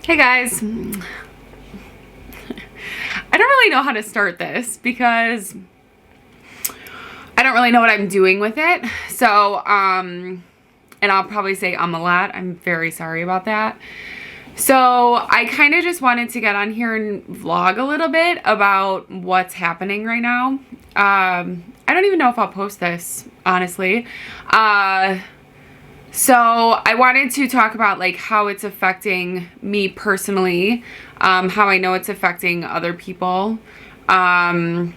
Hey guys, I don't really know how to start this because I don't really know what I'm doing with it. So, and I'll probably say a lot. I'm very sorry about that. So I kind of just wanted to get on here and vlog a little bit about what's happening right now. I don't even know if I'll post this, honestly. So I wanted to talk about like how it's affecting me personally, how I know it's affecting other people, and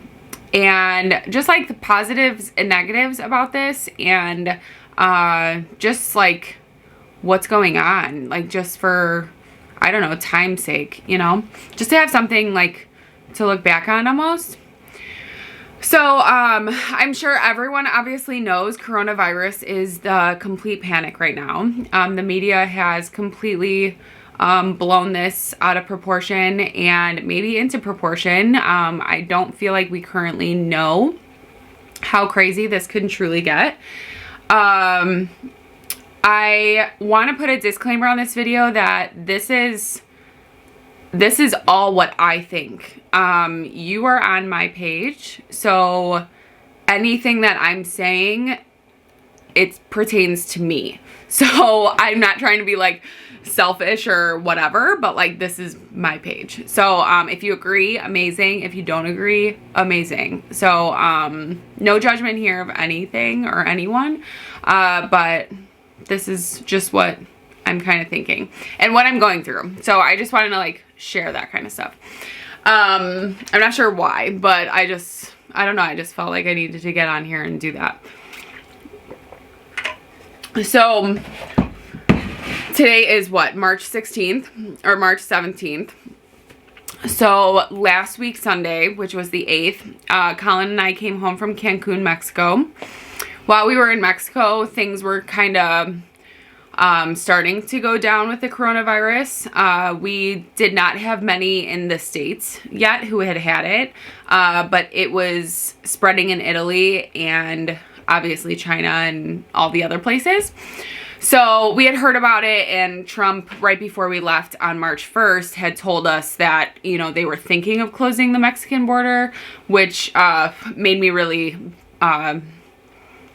just like the positives and negatives about this, and just like what's going on, like just for, I don't know, time's sake, you know, just to have something like to look back on almost. So, I'm sure everyone obviously knows coronavirus is the complete panic right now. The media has completely blown this out of proportion and maybe into proportion. I don't feel like we currently know how crazy this can truly get. I want to put a disclaimer on this video that this is all what I think. You are on my page, so anything that I'm saying, it pertains to me. So I'm not trying to be like selfish or whatever, but like this is my page. So if you agree, amazing. If you don't agree, amazing. So no judgment here of anything or anyone, but this is just what I'm kind of thinking and what I'm going through. So I just wanted to like share that kind of stuff. I'm not sure why, but I don't know. I just felt like I needed to get on here and do that. So today is what, March 16th or March 17th. So last week, Sunday, which was the 8th, Colin and I came home from Cancun, Mexico. While we were in Mexico, things were kind of starting to go down with the coronavirus. We did not have many in the States yet who had it, but it was spreading in Italy and obviously China and all the other places. So we had heard about it, and Trump, right before we left on March 1st, had told us that, you know, they were thinking of closing the Mexican border, which made me really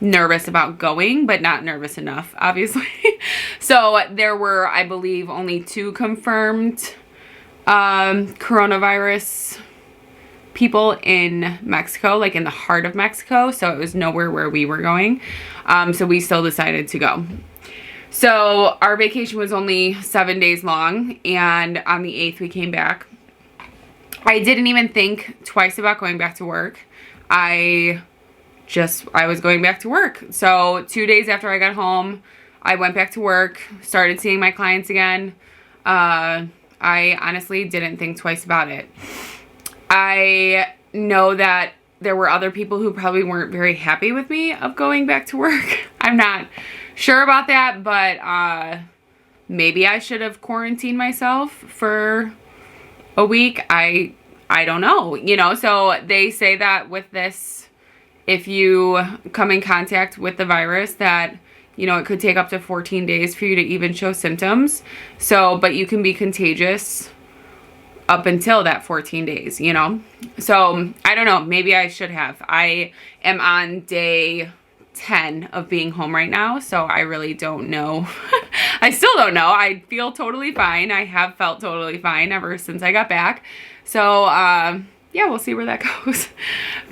nervous about going, but not nervous enough, obviously. So there were, I believe, only 2 confirmed coronavirus people in Mexico, like in the heart of Mexico. So it was nowhere where we were going. So we still decided to go. So our vacation was only 7 days long, and on the 8th we came back. I didn't even think twice about going back to work. I was going back to work. So 2 days after I got home, I went back to work, started seeing my clients again. I honestly didn't think twice about it. I know that there were other people who probably weren't very happy with me of going back to work. I'm not sure about that, but maybe I should have quarantined myself for a week. I don't know, you know. So they say that with this, if you come in contact with the virus, that, you know, it could take up to 14 days for you to even show symptoms. So, but you can be contagious up until that 14 days, you know? So I don't know, maybe I should have. I am on day 10 of being home right now, so I really don't know. I still don't know. I feel totally fine. I have felt totally fine ever since I got back. So, yeah, we'll see where that goes.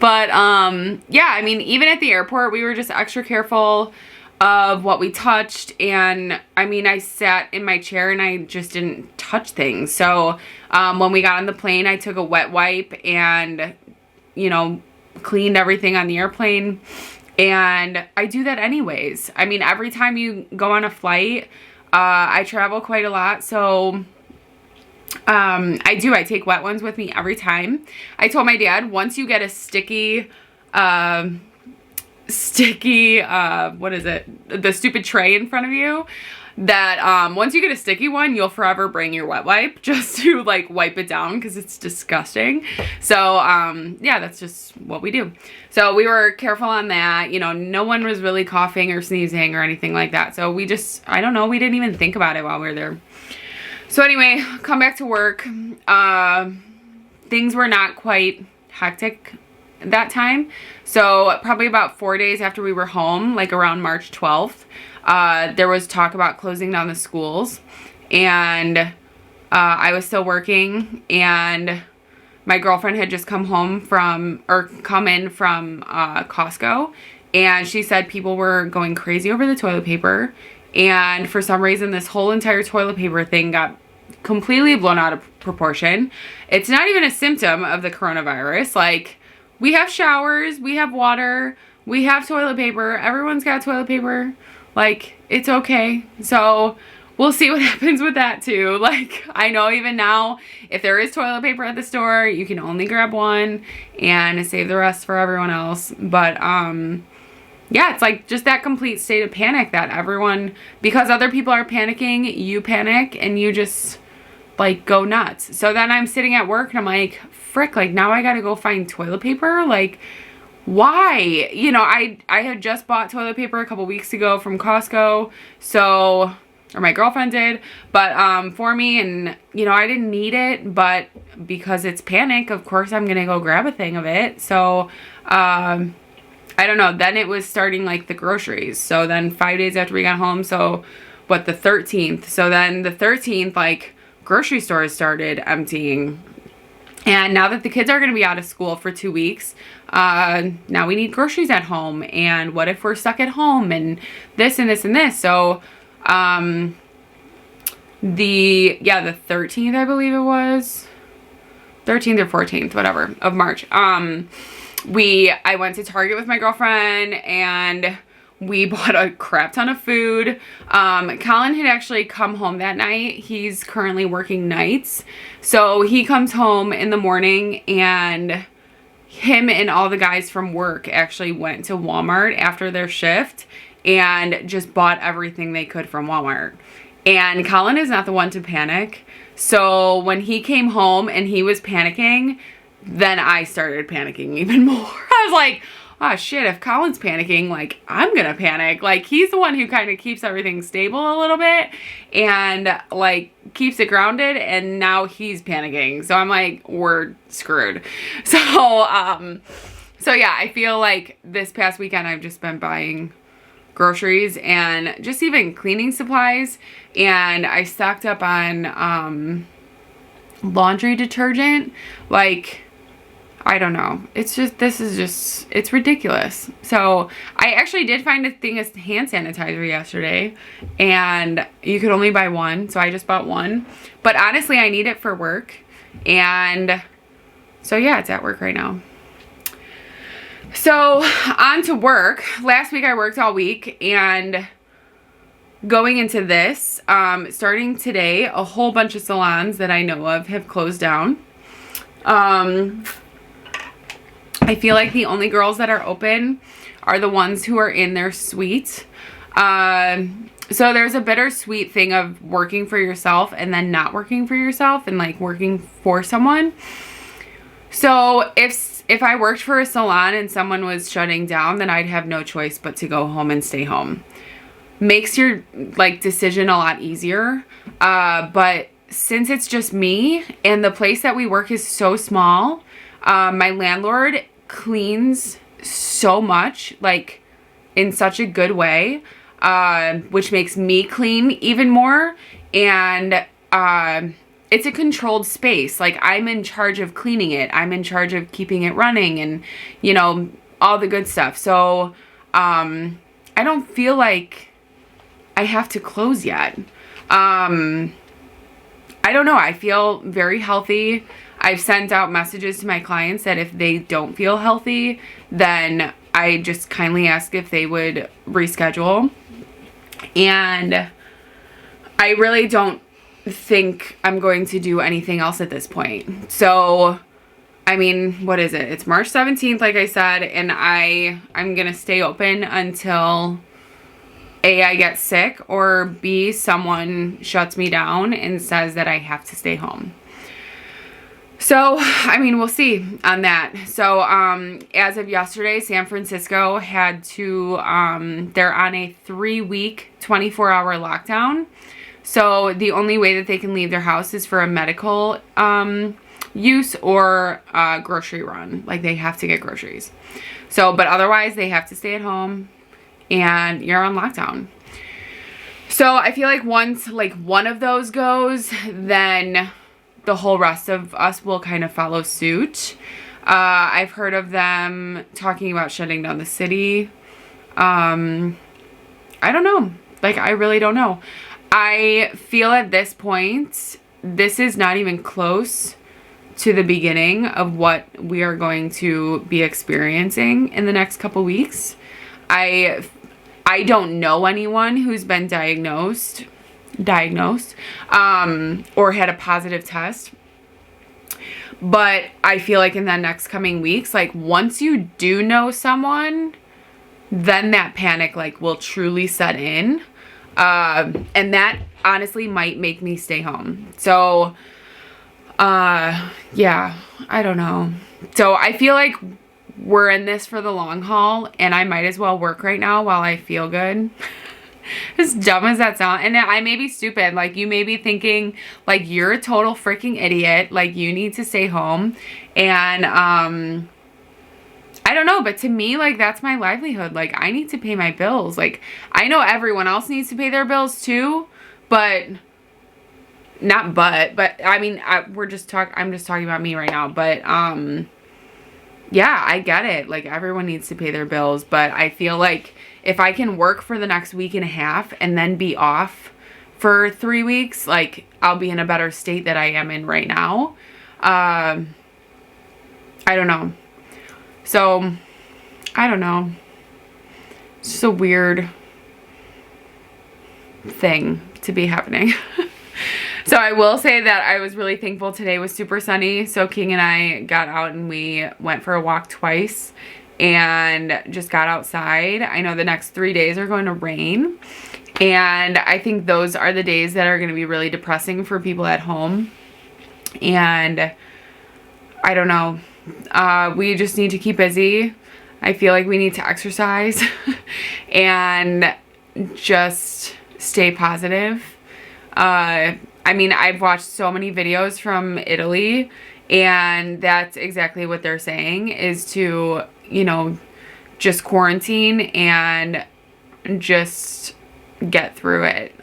But, yeah, I mean, even at the airport, we were just extra careful of what we touched. And I mean, I sat in my chair and I just didn't touch things. So, when we got on the plane, I took a wet wipe and, you know, cleaned everything on the airplane. And I do that anyways. I mean, every time you go on a flight, I travel quite a lot. So, I take wet ones with me every time. I told my dad, once you get a sticky, what is it? The stupid tray in front of you, that, once you get a sticky one, you'll forever bring your wet wipe just to like wipe it down because it's disgusting. So, yeah, that's just what we do. So we were careful on that. You know, no one was really coughing or sneezing or anything like that. So we just, I don't know, we didn't even think about it while we were there. So anyway, come back to work. Things were not quite hectic that time. So probably about 4 days after we were home, like around March 12th, there was talk about closing down the schools. And I was still working, and my girlfriend had just come in from Costco, and she said people were going crazy over the toilet paper. And for some reason, this whole entire toilet paper thing got completely blown out of proportion. It's not even a symptom of the coronavirus. Like, we have showers, we have water, we have toilet paper. Everyone's got toilet paper. Like, it's okay. So we'll see what happens with that too. Like, I know even now, if there is toilet paper at the store, you can only grab one and save the rest for everyone else. But, yeah, it's like just that complete state of panic that everyone, because other people are panicking, you panic and you just like go nuts. So then I'm sitting at work and I'm like, frick, like now I gotta go find toilet paper. Like, why? You know, I had just bought toilet paper a couple weeks ago from Costco. So, or my girlfriend did, but for me, and you know, I didn't need it, but because it's panic, of course I'm gonna go grab a thing of it. So, I don't know, then it was starting like the groceries. So then 5 days after we got home, so what, the 13th. So then the 13th, like grocery stores started emptying. And now that the kids are going to be out of school for 2 weeks, now we need groceries at home. And what if we're stuck at home and this and this and this? So, the 13th, I believe it was 13th or 14th, whatever, of March. I went to Target with my girlfriend and we bought a crap ton of food. Colin had actually come home that night. He's currently working nights. So he comes home in the morning, and him and all the guys from work actually went to Walmart after their shift and just bought everything they could from Walmart. And Colin is not the one to panic. So when he came home and he was panicking, then I started panicking even more. I was like, oh shit, if Colin's panicking, like I'm gonna panic. Like he's the one who kind of keeps everything stable a little bit and like keeps it grounded, and now he's panicking. So I'm like, we're screwed. So yeah, I feel like this past weekend I've just been buying groceries and just even cleaning supplies, and I stocked up on laundry detergent. Like, I don't know. It's just, it's ridiculous. So I actually did find a thing of hand sanitizer yesterday, and you could only buy one. So I just bought one, but honestly, I need it for work. And so yeah, it's at work right now. So on to work. Last week I worked all week, and going into this, starting today, a whole bunch of salons that I know of have closed down. I feel like the only girls that are open are the ones who are in their suite. So there's a bittersweet thing of working for yourself and then not working for yourself and like working for someone. So if I worked for a salon and someone was shutting down, then I'd have no choice but to go home and stay home. Makes your like decision a lot easier. But since it's just me and the place that we work is so small, my landlord cleans so much, like in such a good way, which makes me clean even more. And it's a controlled space. Like I'm in charge of cleaning it. I'm in charge of keeping it running and, you know, all the good stuff. So I don't feel like I have to close yet. I don't know. I feel very healthy. I've sent out messages to my clients that if they don't feel healthy, then I just kindly ask if they would reschedule. And I really don't think I'm going to do anything else at this point. So, I mean, what is it? It's March 17th, like I said, and I'm going to stay open until A, I get sick, or B, someone shuts me down and says that I have to stay home. So, I mean, we'll see on that. So, as of yesterday, San Francisco had to, they're on a 3-week, 24-hour lockdown. So the only way that they can leave their house is for a medical use or a grocery run. Like they have to get groceries. So, but otherwise they have to stay at home and you're on lockdown. So I feel like once like one of those goes, then the whole rest of us will kind of follow suit. I've heard of them talking about shutting down the city. I don't know. Like, I really don't know. I feel at this point, this is not even close to the beginning of what we are going to be experiencing in the next couple weeks. I don't know anyone who's been diagnosed, or had a positive test. But I feel like in the next coming weeks, like once you do know someone, then that panic like will truly set in. And that honestly might make me stay home. So, yeah, I don't know. So I feel like we're in this for the long haul and I might as well work right now while I feel good. As dumb as that sounds, and I may be stupid, like you may be thinking like you're a total freaking idiot, like you need to stay home, and I don't know, but to me, like that's my livelihood. Like I need to pay my bills. Like I know everyone else needs to pay their bills too, but I mean I'm just talking about me right now, but yeah, I get it. Like everyone needs to pay their bills, but I feel like if I can work for the next week and a half and then be off for 3 weeks, like I'll be in a better state that I am in right now. I don't know. So, I don't know. It's just a weird thing to be happening. So I will say that I was really thankful today was super sunny. So King and I got out and we went for a walk twice and just got outside. I know the next 3 days are going to rain. And I think those are the days that are going to be really depressing for people at home. And I don't know. We just need to keep busy. I feel like we need to exercise and just stay positive. I mean, I've watched so many videos from Italy and that's exactly what they're saying is to, you know, just quarantine and just get through it.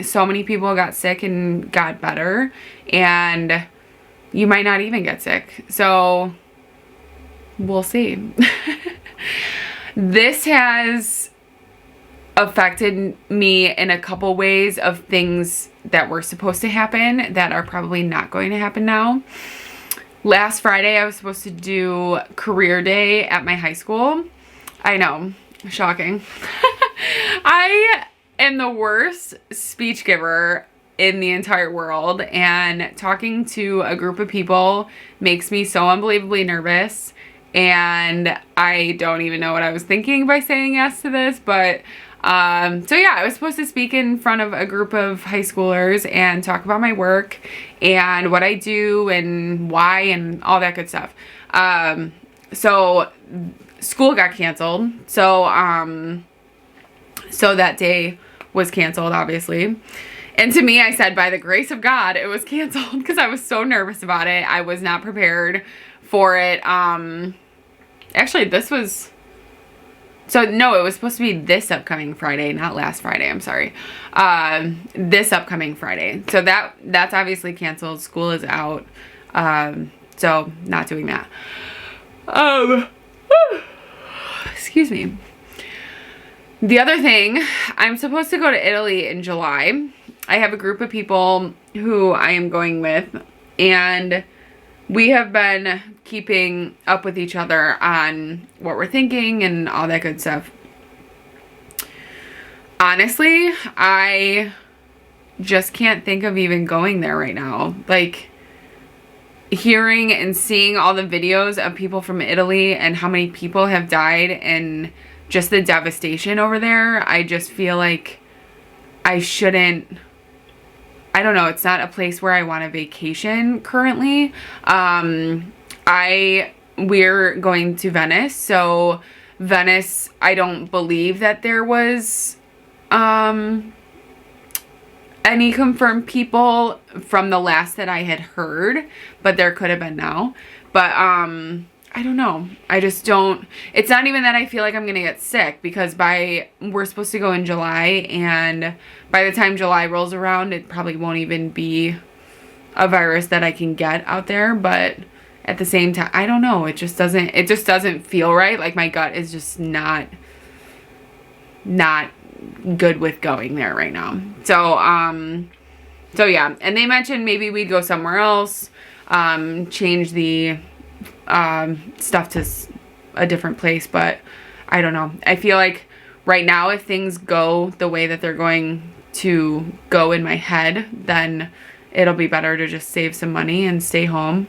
So many people got sick and got better and you might not even get sick. So we'll see. This has affected me in a couple ways of things that were supposed to happen that are probably not going to happen now. Last Friday, I was supposed to do career day at my high school. I know, shocking. I am the worst speech giver in the entire world, and talking to a group of people makes me so unbelievably nervous, and I don't even know what I was thinking by saying yes to this, but so yeah, I was supposed to speak in front of a group of high schoolers and talk about my work and what I do and why and all that good stuff. So school got canceled. So that day was canceled, obviously. And to me, I said, by the grace of God, it was canceled because I was so nervous about it. I was not prepared for it. Actually, this was... So, no, it was supposed to be this upcoming Friday, not last Friday, I'm sorry. This upcoming Friday. So, that's obviously canceled. School is out. So, not doing that. Excuse me. The other thing, I'm supposed to go to Italy in July. I have a group of people who I am going with, and we have been keeping up with each other on what we're thinking and all that good stuff. Honestly, I just can't think of even going there right now. Like, hearing and seeing all the videos of people from Italy and how many people have died and just the devastation over there, I just feel like I shouldn't... I don't know, it's not a place where I want to vacation currently. We're going to Venice, so Venice, I don't believe that there was an any confirmed people from the last that I had heard, but there could have been now. But I don't know. I just don't, it's not even that I feel like I'm gonna get sick, because we're supposed to go in July, and by the time July rolls around, it probably won't even be a virus that I can get out there. But at the same time, I don't know, it just doesn't feel right. Like, my gut is just not good with going there right now. So yeah, and they mentioned maybe we'd go somewhere else, change the stuff to a different place, but I don't know. I feel like right now, if things go the way that they're going to go in my head, then it'll be better to just save some money and stay home.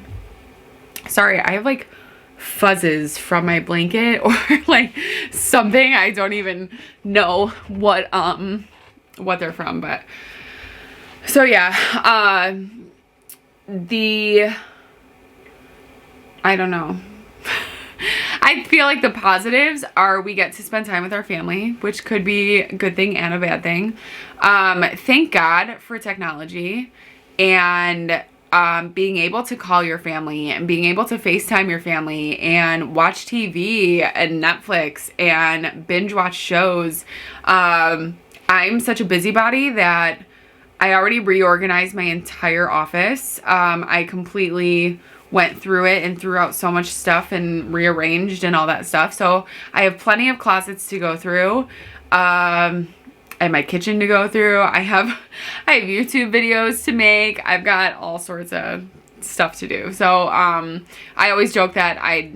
Sorry, I have like fuzzes from my blanket or like something. I don't even know what they're from, but so yeah, I don't know. I feel like the positives are we get to spend time with our family, which could be a good thing and a bad thing. Thank God for technology and being able to call your family and being able to FaceTime your family and watch TV and Netflix and binge watch shows. I'm such a busybody that I already reorganized my entire office. I completely went through it and threw out so much stuff and rearranged and all that stuff. So I have plenty of closets to go through. And my kitchen to go through. I have YouTube videos to make. I've got all sorts of stuff to do. So I always joke that I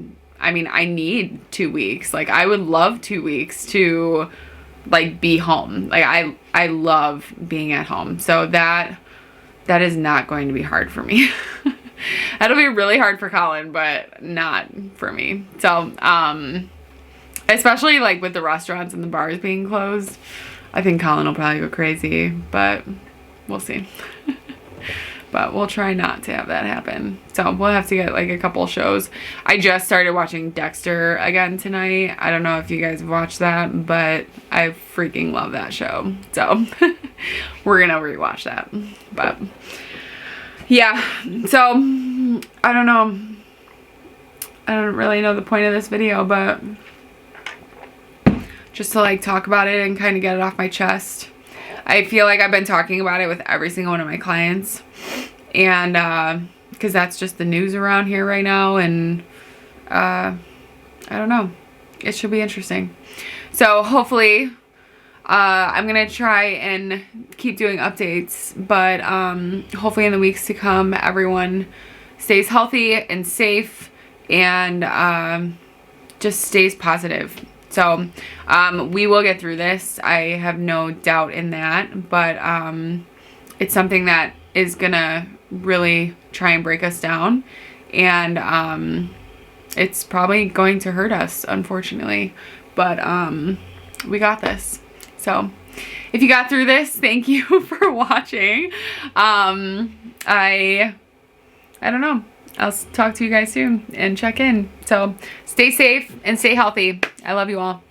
mean I need 2 weeks. Like, I would love 2 weeks to like be home. Like, I love being at home. So that is not going to be hard for me. That'll be really hard for Colin, but not for me. So especially like with the restaurants and the bars being closed, I think Colin will probably go crazy, but we'll see. But we'll try not to have that happen. So we'll have to get like a couple shows. I just started watching Dexter again tonight. I don't know if you guys have watched that, but I freaking love that show. So we're gonna rewatch that. But yeah, so I don't know. I don't really know the point of this video, but just to like talk about it and kind of get it off my chest. I feel like I've been talking about it with every single one of my clients, and because that's just the news around here right now, and I don't know, it should be interesting. So hopefully I'm gonna try and keep doing updates, but hopefully in the weeks to come everyone stays healthy and safe and just stays positive. So we will get through this. I have no doubt in that, but it's something that is gonna really try and break us down, and it's probably going to hurt us, unfortunately, but we got this. So if you got through this, thank you for watching. I don't know. I'll talk to you guys soon and check in. So stay safe and stay healthy. I love you all.